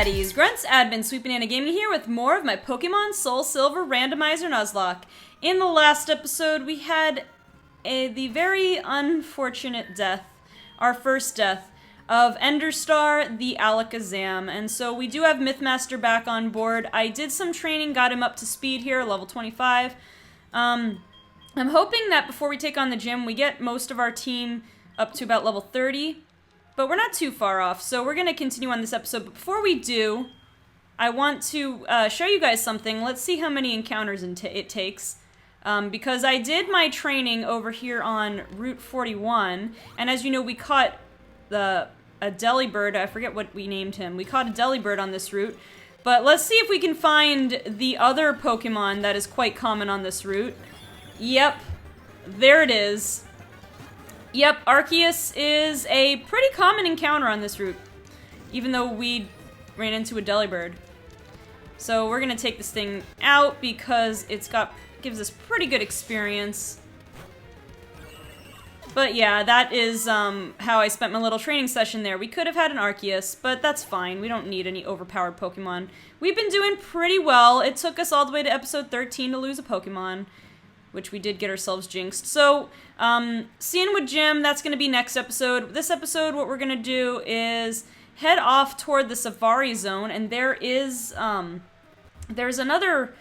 Baddies, Grunts, Admin, SweetBananaGaming here with more of my Pokemon Soul Silver Randomizer Nuzlocke. In the last episode, we had the very unfortunate death, our first death, of Enderstar the Alakazam, and so we do have Mythmaster back on board. I did some training, got him up to speed here, level 25. I'm hoping that before we take on the gym, we get most of our team up to about level 30. But we're not too far off, so we're going to continue on this episode. But before we do, I want to show you guys something. Let's see how many encounters it takes. Because I did my training over here on Route 41, and as you know, we caught a Delibird. I forget what we named him. We caught a Delibird on this route. But let's see if we can find the other Pokemon that is quite common on this route. Yep, there it is. Yep, Arceus is a pretty common encounter on this route, even though we ran into a Delibird. So we're gonna take this thing out because gives us pretty good experience. But yeah, that is how I spent my little training session there. We could have had an Arceus, but that's fine. We don't need any overpowered Pokemon. We've been doing pretty well. It took us all the way to episode 13 to lose a Pokemon, which we did get ourselves jinxed. So, Cianwood Gym, that's going to be next episode. This episode, what we're going to do is head off toward the Safari Zone, and there is, there's another,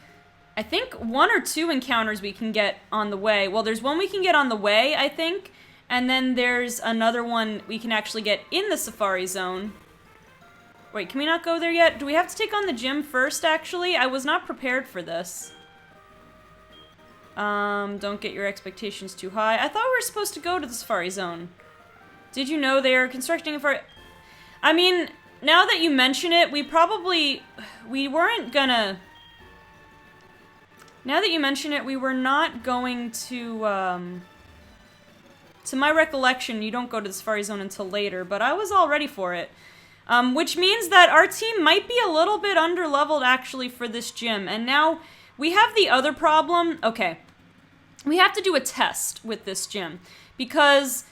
I think, 1 or 2 encounters we can get on the way. Well, there's one we can get on the way, I think, and then there's another one we can actually get in the Safari Zone. Wait, can we not go there yet? Do we have to take on the gym first, actually? I was not prepared for this. Don't get your expectations too high. I thought we were supposed to go to the Safari Zone. Did you know they are constructing a I mean, now that you mention it, we weren't gonna... Now that you mention it, we were not going to my recollection, you don't go to the Safari Zone until later, but I was all ready for it. Which means that our team might be a little bit underleveled, actually, for this gym, and now... We have the other problem. Okay. We have to do a test with this gym. Because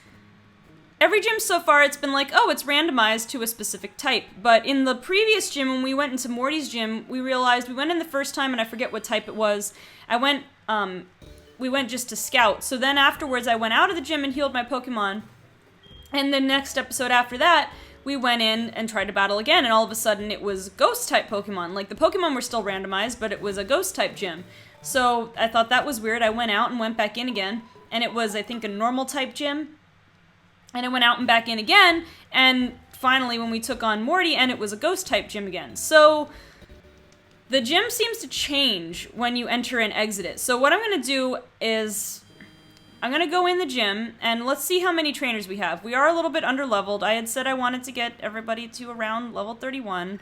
every gym so far, it's been like, oh, it's randomized to a specific type. But in the previous gym, when we went into Morty's gym, we realized we went in the first time, and I forget what type it was. We went just to scout. So then afterwards, I went out of the gym and healed my Pokemon. And the next episode after that, we went in and tried to battle again, and all of a sudden it was ghost-type Pokemon. Like, the Pokemon were still randomized, but it was a ghost-type gym. So I thought that was weird. I went out and went back in again, and it was, I think, a normal-type gym. And I went out and back in again, and finally when we took on Morty, and it was a ghost-type gym again. So the gym seems to change when you enter and exit it. So what I'm going to do is... I'm going to go in the gym, and let's see how many trainers we have. We are a little bit underleveled. I had said I wanted to get everybody to around level 31,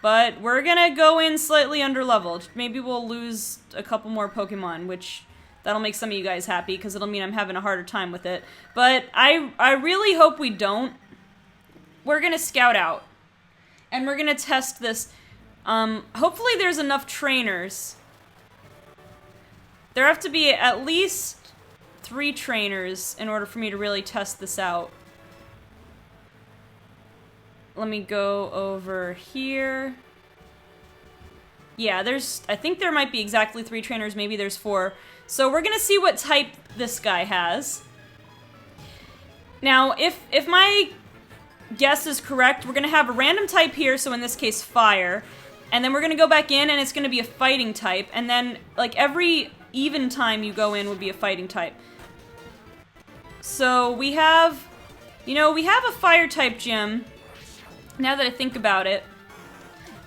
but we're going to go in slightly underleveled. Maybe we'll lose a couple more Pokemon, which that'll make some of you guys happy, because it'll mean I'm having a harder time with it. But I really hope we don't. We're going to scout out, and we're going to test this. Hopefully there's enough trainers. There have to be at least 3 trainers in order for me to really test this out. Let me go over here. Yeah, I think there might be exactly 3 trainers, maybe there's 4. So we're gonna see what type this guy has. Now, if my guess is correct, we're gonna have a random type here, so in this case, fire. And then we're gonna go back in, and it's gonna be a fighting type. And then, like, every even time you go in would be a fighting type. So we have, we have a fire-type gym, now that I think about it.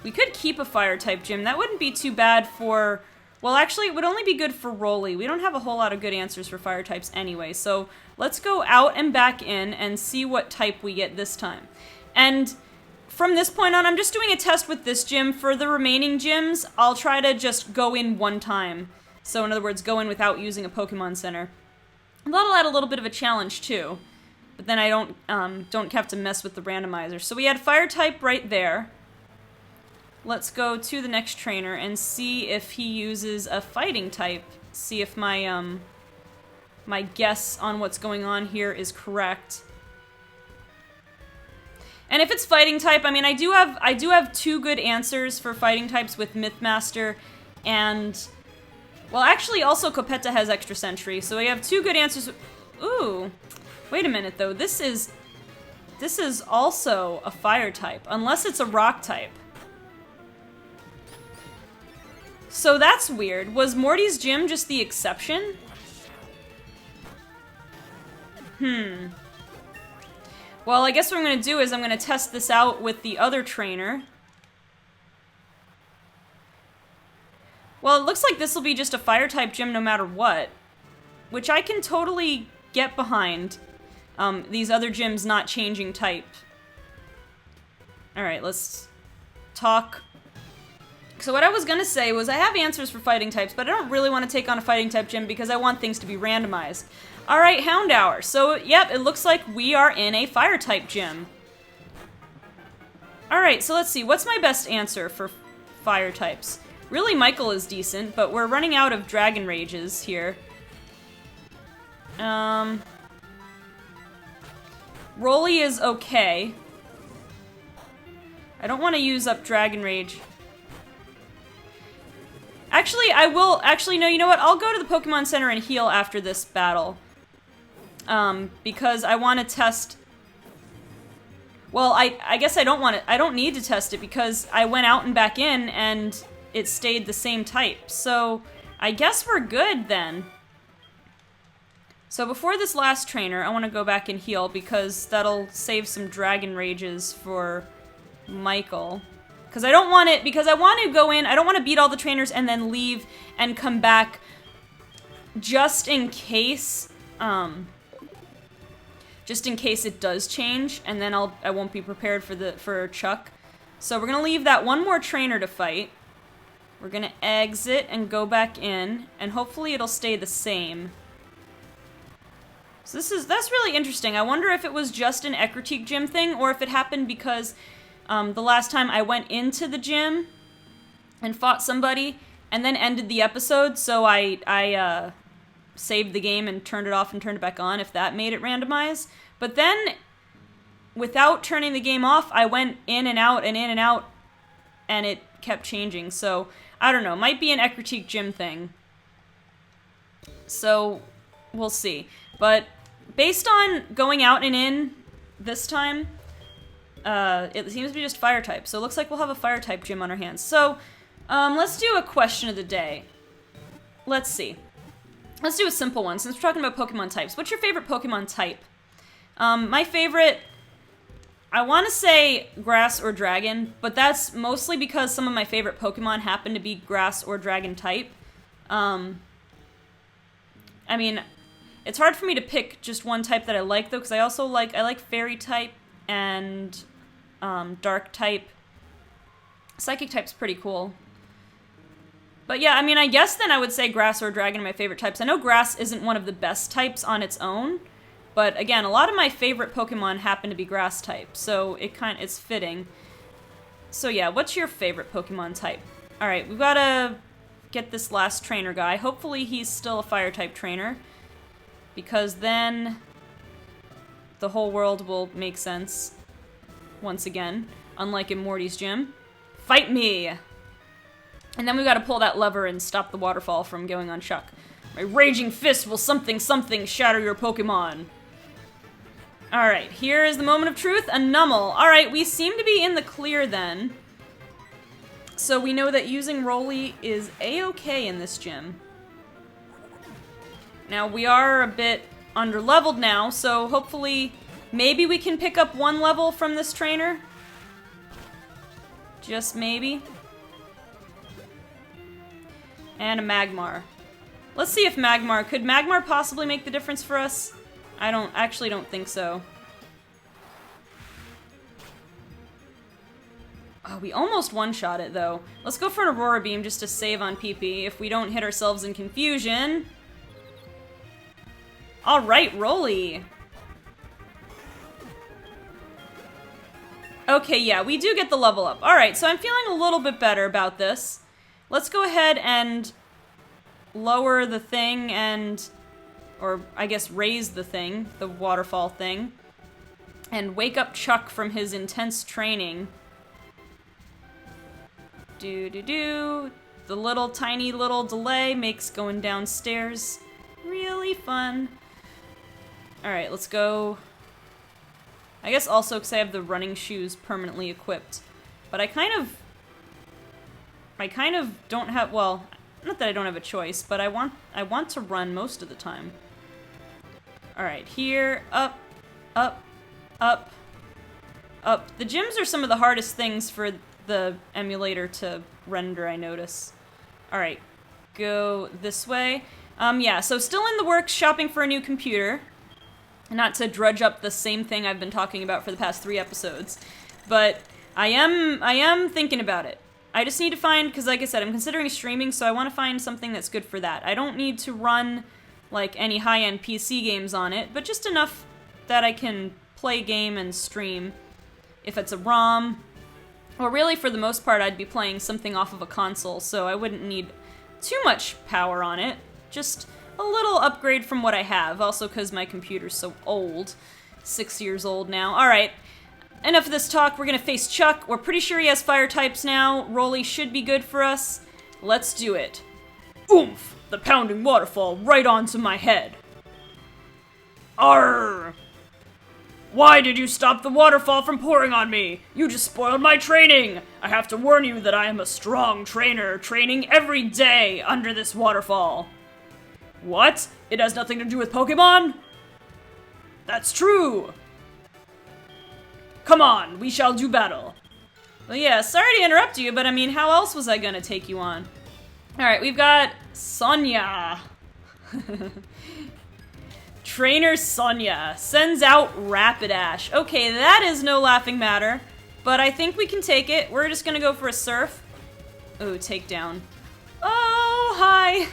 We could keep a fire-type gym. That wouldn't be too bad for, well, actually, it would only be good for Rolly. We don't have a whole lot of good answers for fire-types anyway, so let's go out and back in and see what type we get this time. And from this point on, I'm just doing a test with this gym. For the remaining gyms, I'll try to just go in one time. So in other words, go in without using a Pokemon Center. That'll add a little bit of a challenge, too. But then I don't have to mess with the randomizer. So we had Fire-type right there. Let's go to the next trainer and see if he uses a Fighting type. See if my, my guess on what's going on here is correct. And if it's fighting type, I mean, I do have 2 good answers for fighting types with Mythmaster and, well, actually also Copetta has extra sentry, so we have 2 good answers. Ooh, wait a minute though, this is also a fire type, unless it's a rock type. So that's weird. Was Morty's gym just the exception? Well, I guess what I'm going to do is I'm going to test this out with the other trainer. Well, it looks like this will be just a fire-type gym no matter what, which I can totally get behind, these other gyms not changing type. Alright, let's talk. So what I was going to say was I have answers for fighting types, but I don't really want to take on a fighting type gym because I want things to be randomized. Alright, Hound Hour. So, yep, it looks like we are in a fire-type gym. Alright, so let's see. What's my best answer for fire types? Really, Michael is decent, but we're running out of Dragon Rages here. Rolly is okay. I don't want to use up Dragon Rage. Actually, I will... Actually, no, you know what? I'll go to the Pokemon Center and heal after this battle. Because I want to test... Well, I guess I don't want it. I don't need to test it because I went out and back in and it stayed the same type. So, I guess we're good then. So before this last trainer, I want to go back and heal because that'll save some Dragon Rages for Michael. Because I don't want it, because I want to go in, I don't want to beat all the trainers and then leave and come back just in case, it does change, and then I won't be prepared for Chuck. So we're gonna leave that one more trainer to fight. We're gonna exit and go back in, and hopefully it'll stay the same. So that's really interesting. I wonder if it was just an Ecruteak gym thing, or if it happened because the last time I went into the gym and fought somebody, and then ended the episode, so I saved the game and turned it off and turned it back on, if that made it randomized. But then, without turning the game off, I went in and out, and it kept changing. So, I don't know. Might be an Ecruteak gym thing. So, we'll see. But, based on going out and in this time, it seems to be just fire type. So, it looks like we'll have a fire type gym on our hands. So, let's do a question of the day. Let's see. Let's do a simple one, since we're talking about Pokemon types. What's your favorite Pokemon type? My favorite, I want to say grass or dragon, but that's mostly because some of my favorite Pokemon happen to be grass or dragon type. I mean, it's hard for me to pick just one type that I like, though, because I also I like fairy type and dark type. Psychic type's pretty cool. But yeah, I mean, I guess then I would say grass or dragon are my favorite types. I know grass isn't one of the best types on its own, but again, a lot of my favorite Pokemon happen to be grass type, so it's fitting. So yeah, what's your favorite Pokemon type? Alright, we've gotta get this last trainer guy. Hopefully he's still a fire type trainer, because then the whole world will make sense once again, unlike in Morty's gym. Fight me! And then we gotta pull that lever and stop the waterfall from going on Chuck. My raging fist will something shatter your Pokemon. Alright, here is the moment of truth, a Numel. Alright, we seem to be in the clear then. So we know that using Rolly is a-okay in this gym. Now, we are a bit under-leveled now, so hopefully maybe we can pick up 1 level from this trainer. Just maybe. And a Magmar. Let's see if Magmar... Could Magmar possibly make the difference for us? I actually don't think so. Oh, we almost one-shot it, though. Let's go for an Aurora Beam just to save on PP if we don't hit ourselves in confusion. Alright, Rolly! Okay, yeah, we do get the level up. Alright, so I'm feeling a little bit better about this. Let's go ahead and lower the thing and... or, I guess, raise the thing, the waterfall thing. and wake up Chuck from his intense training. Do-do-do. The little tiny little delay makes going downstairs really fun. Alright, let's go. I guess also because I have the running shoes permanently equipped. But I kind of don't have, well, not that I don't have a choice, but I want to run most of the time. Alright, here, up, up, up, up. The gyms are some of the hardest things for the emulator to render, I notice. Alright, go this way. Yeah, so still in the works shopping for a new computer. Not to drudge up the same thing I've been talking about for the past 3 episodes. But I am thinking about it. I just need to find, because like I said, I'm considering streaming, so I want to find something that's good for that. I don't need to run, like, any high-end PC games on it, but just enough that I can play game and stream. If it's a ROM, or really for the most part I'd be playing something off of a console, so I wouldn't need too much power on it. Just a little upgrade from what I have, also because my computer's so old. 6 years old now. Alright, enough of this talk, we're gonna face Chuck. We're pretty sure he has fire types now. Rolly should be good for us. Let's do it. Oomph! The pounding waterfall right onto my head. Arrgh! Why did you stop the waterfall from pouring on me? You just spoiled my training! I have to warn you that I am a strong trainer, training every day under this waterfall. What? It has nothing to do with Pokémon? That's true! Come on, we shall do battle. Well, yeah, sorry to interrupt you, but I mean, how else was I gonna take you on? Alright, we've got Sonia. Trainer Sonia sends out Rapidash. Okay, that is no laughing matter, but I think we can take it. We're just gonna go for a surf. Ooh, takedown. Oh, hi!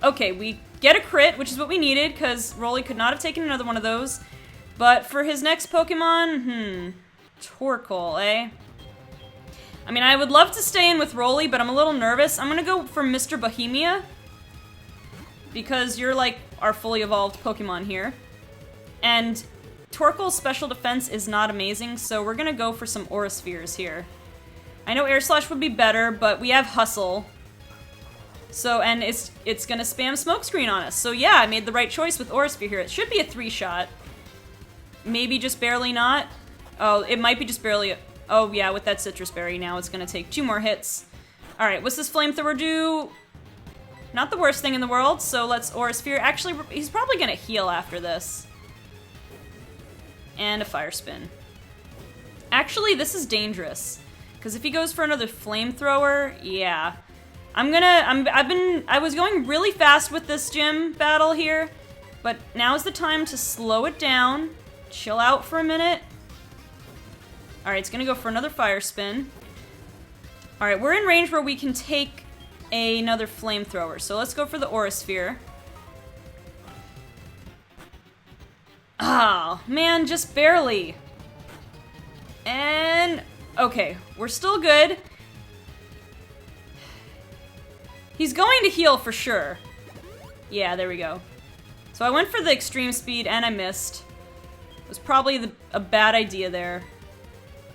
Okay, we get a crit, which is what we needed, because Rolly could not have taken another one of those. But for his next Pokemon, Torkoal, eh? I mean, I would love to stay in with Rolly, but I'm a little nervous. I'm gonna go for Mr. Bohemia, because you're, like, our fully evolved Pokemon here. And Torkoal's special defense is not amazing, so we're gonna go for some Aura Spheres here. I know Air Slash would be better, but we have Hustle. So, and it's gonna spam Smokescreen on us. So yeah, I made the right choice with Aura Sphere here. It should be a 3-shot. Maybe just barely not. Oh, it might be just barely. Oh yeah, with that Citrus Berry now, it's gonna take 2 more hits. Alright, what's this Flamethrower do? Not the worst thing in the world, so let's Aura Sphere. Actually, he's probably gonna heal after this. And a Fire Spin. Actually, this is dangerous. Because if he goes for another Flamethrower, yeah. I was going really fast with this gym battle here, but now's the time to slow it down, chill out for a minute. Alright, it's gonna go for another Fire Spin. Alright, we're in range where we can take another Flamethrower, so let's go for the Aura Sphere. Oh, man, just barely. And, okay, we're still good. He's going to heal for sure. Yeah, there we go. So I went for the extreme speed and I missed. It was probably a bad idea there.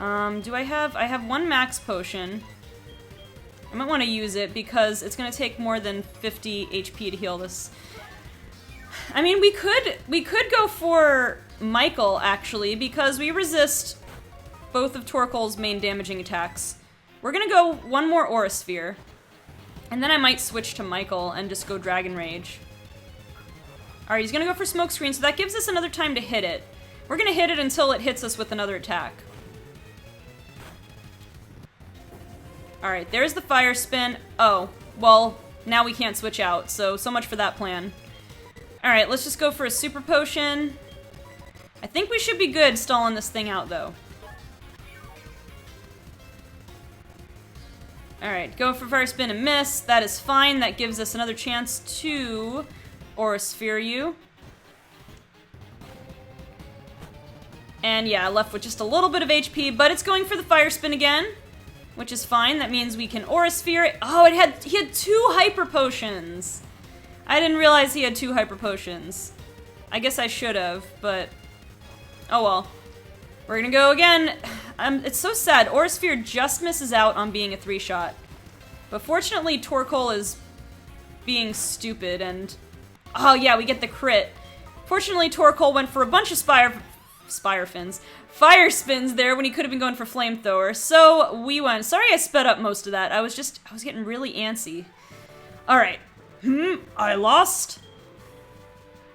I have 1 max potion. I might want to use it because it's going to take more than 50 HP to heal this. I mean, we could go for Michael, actually, because we resist both of Torkoal's main damaging attacks. We're going to go 1 more Aura Sphere. And then I might switch to Michael and just go Dragon Rage. Alright, he's gonna go for Smokescreen, so that gives us another time to hit it. We're gonna hit it until it hits us with another attack. Alright, there's the Fire Spin. Oh, well, now we can't switch out, so much for that plan. Alright, let's just go for a Super Potion. I think we should be good stalling this thing out, though. Alright, go for Fire Spin and miss. That is fine. That gives us another chance to Aura Sphere you. And yeah, left with just a little bit of HP, but it's going for the Fire Spin again, which is fine. That means we can Aura Sphere it. Oh, he had 2 Hyper Potions. I didn't realize he had 2 Hyper Potions. I guess I should have, but Oh well. We're gonna go again. It's so sad. Aurasphere just misses out on being a 3-shot. But fortunately, Torkoal is being stupid and... Oh yeah, we get the crit. Fortunately, Torkoal went for a bunch of fire spins there when he could have been going for Flamethrower. So we won. Sorry I sped up most of that. I was getting really antsy. Alright. I lost?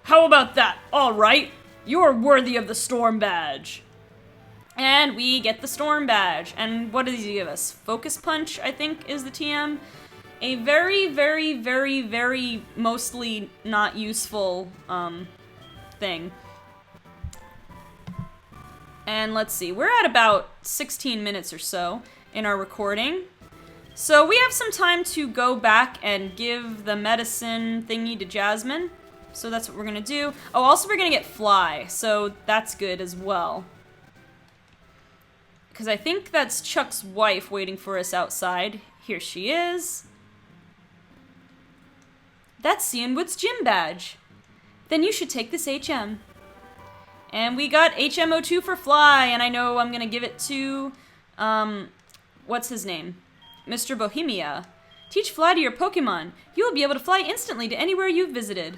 How about that? Alright. You're worthy of the Storm Badge. And we get the Storm Badge. And what does he give us? Focus Punch, I think, is the TM. A very, very, very, very mostly not useful, thing. And let's see, we're at about 16 minutes or so in our recording. So we have some time to go back and give the medicine thingy to Jasmine. So that's what we're gonna do. Oh, also we're gonna get Fly, so that's good as well. Because I think that's Chuck's wife waiting for us outside. Here she is. That's Cianwood's gym badge. Then you should take this HM. And we got HM02 for Fly, and I know I'm gonna give it to, what's his name? Mr. Bohemia. Teach Fly to your Pokemon. You will be able to fly instantly to anywhere you've visited.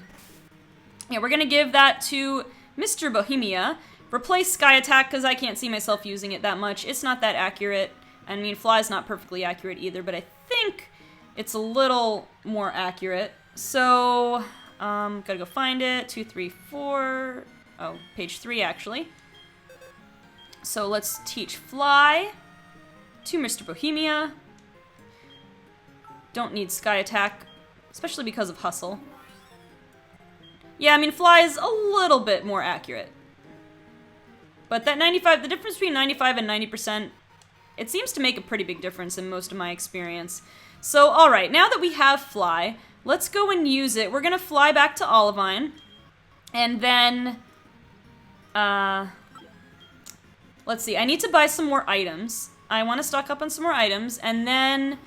Yeah, we're gonna give that to Mr. Bohemia. Replace Sky Attack, because I can't see myself using it that much. It's not that accurate. I mean, Fly's not perfectly accurate either, but I think it's a little more accurate. So, gotta go find it. 2, 3, 4. Oh, page 3, actually. So let's teach Fly to Mr. Bohemia. Don't need Sky Attack, especially because of Hustle. Yeah, I mean, Fly is a little bit more accurate. But that 95, the difference between 95 and 90%, it seems to make a pretty big difference in most of my experience. So, alright, now that we have Fly, let's go and use it. We're gonna fly back to Olivine, and then, let's see, I need to buy some more items. I want to stock up on some more items, and then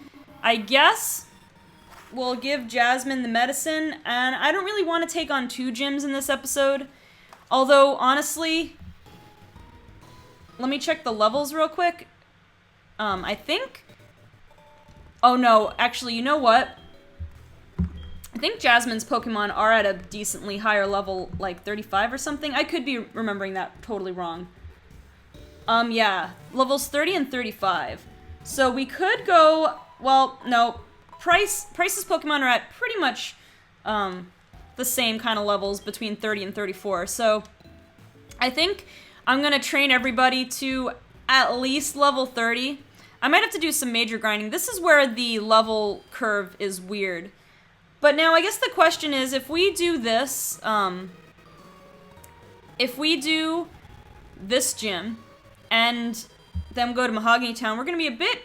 I guess we'll give Jasmine the medicine, and I don't really want to take on 2 gyms in this episode. Although, honestly, let me check the levels real quick. I think... Oh no, actually, you know what? I think Jasmine's Pokemon are at a decently higher level, like 35 or something. I could be remembering that totally wrong. Yeah, levels 30 and 35. So we could go, well, no, Price's Pokemon are at pretty much the same kind of levels between 30 and 34. So I think I'm gonna train everybody to at least level 30. I might have to do some major grinding. This is where the level curve is weird. But now I guess the question is, if we do this, if we do this gym and then go to Mahogany Town, we're gonna be a bit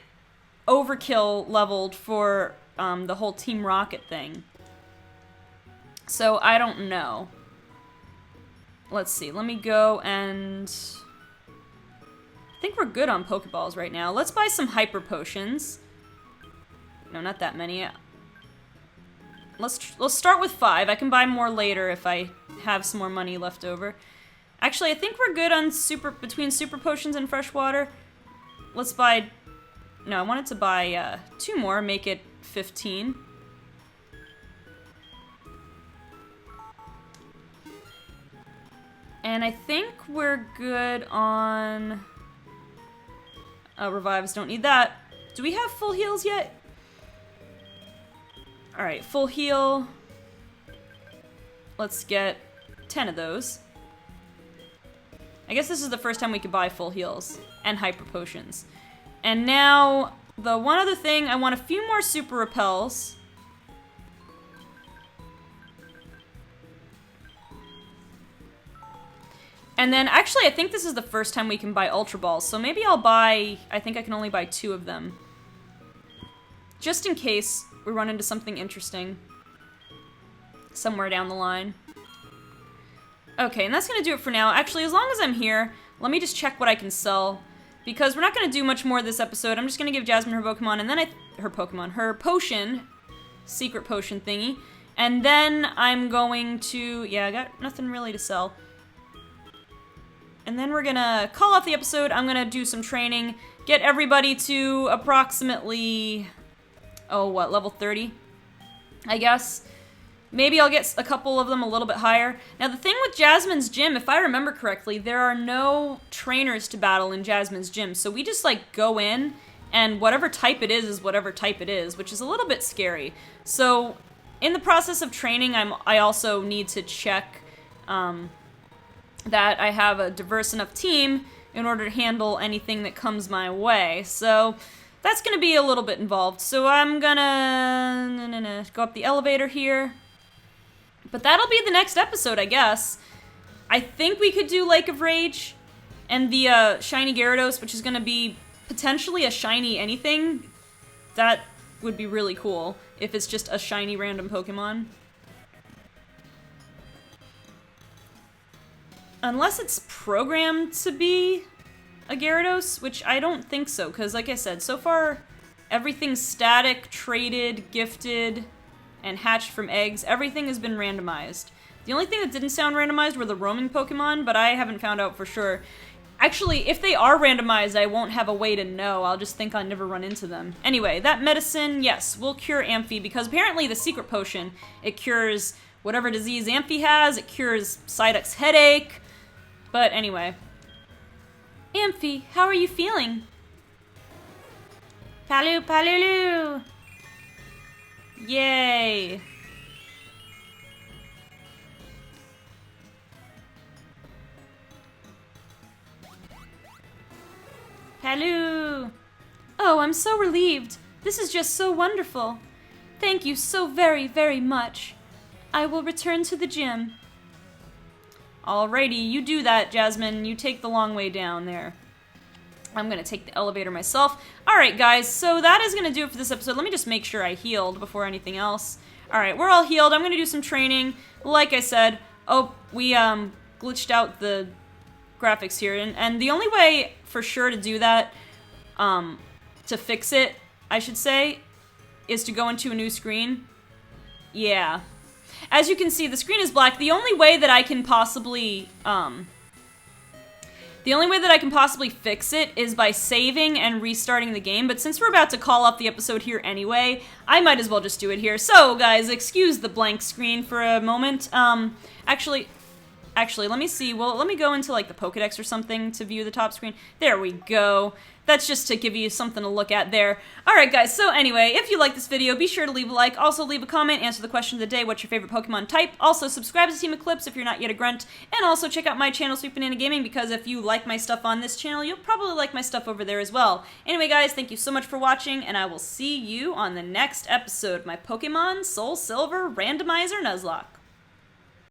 overkill leveled for the whole Team Rocket thing. So I don't know. Let's see, let me go and... I think we're good on Pokeballs right now. Let's buy some Hyper Potions. No, not that many. Let's start with 5. I can buy more later if I have some more money left over. Actually, I think we're good on between Super Potions and Fresh Water. Let's buy... No, I wanted to buy 2 more, make it 15. And I think we're good on... Revives, don't need that. Do we have full heals yet? Alright, full heal. Let's get 10 of those. I guess this is the first time we could buy full heals and Hyper Potions. And now, the one other thing, I want a few more Super Repels. And then, actually, I think this is the first time we can buy Ultra Balls, so maybe I'll buy... I think I can only buy 2 of them. Just in case we run into something interesting somewhere down the line. Okay, and that's gonna do it for now. Actually, as long as I'm here, let me just check what I can sell. Because we're not gonna do much more this episode. I'm just gonna give Jasmine her Pokemon, and then her potion, secret potion thingy. And then I'm going to... Yeah, I got nothing really to sell. And then we're gonna call off the episode. I'm gonna do some training, get everybody to approximately, oh, what, level 30, I guess. Maybe I'll get a couple of them a little bit higher. Now, the thing with Jasmine's gym, if I remember correctly, there are no trainers to battle in Jasmine's gym. So we just, like, go in, and whatever type it is whatever type it is, which is a little bit scary. So, in the process of training, I also need to check that I have a diverse enough team in order to handle anything that comes my way. So, that's gonna be a little bit involved. So I'm gonna go up the elevator here. But that'll be the next episode, I guess. I think we could do Lake of Rage and the shiny Gyarados, which is going to be potentially a shiny anything. That would be really cool if it's just a shiny random Pokemon. Unless it's programmed to be a Gyarados, which I don't think so, because like I said, so far everything's static, traded, gifted, and hatched from eggs. Everything has been randomized. The only thing that didn't sound randomized were the roaming Pokemon, but I haven't found out for sure. Actually, if they are randomized, I won't have a way to know. I'll just think I'll never run into them. Anyway, that medicine, yes, will cure Amphi, because apparently the secret potion, it cures whatever disease Amphi has, it cures Psyduck's headache. But anyway. Amphi, how are you feeling? Palu, palulu! Yay! Hello! Oh, I'm so relieved. This is just so wonderful. Thank you so very, very much. I will return to the gym. Alrighty, you do that, Jasmine. You take the long way down there. I'm gonna take the elevator myself. Alright, guys, so that is gonna do it for this episode. Let me just make sure I healed before anything else. Alright, we're all healed. I'm gonna do some training. Like I said, oh, we glitched out the graphics here, and the only way for sure to do that, to fix it, I should say, is to go into a new screen. Yeah. As you can see, the screen is black. The only way that I can possibly, fix it is by saving and restarting the game, but since we're about to call off the episode here anyway, I might as well just do it here. So, guys, excuse the blank screen for a moment. Actually, let me see. Well, let me go into, like, the Pokedex or something to view the top screen. There we go. That's just to give you something to look at there. Alright, guys, so anyway, if you like this video, be sure to leave a like. Also, leave a comment, answer the question of the day, what's your favorite Pokemon type? Also, subscribe to Team Eclipse if you're not yet a grunt. And also, check out my channel, SweetBananaGaming, because if you like my stuff on this channel, you'll probably like my stuff over there as well. Anyway, guys, thank you so much for watching, and I will see you on the next episode of my Pokemon Soul Silver Randomizer Nuzlocke.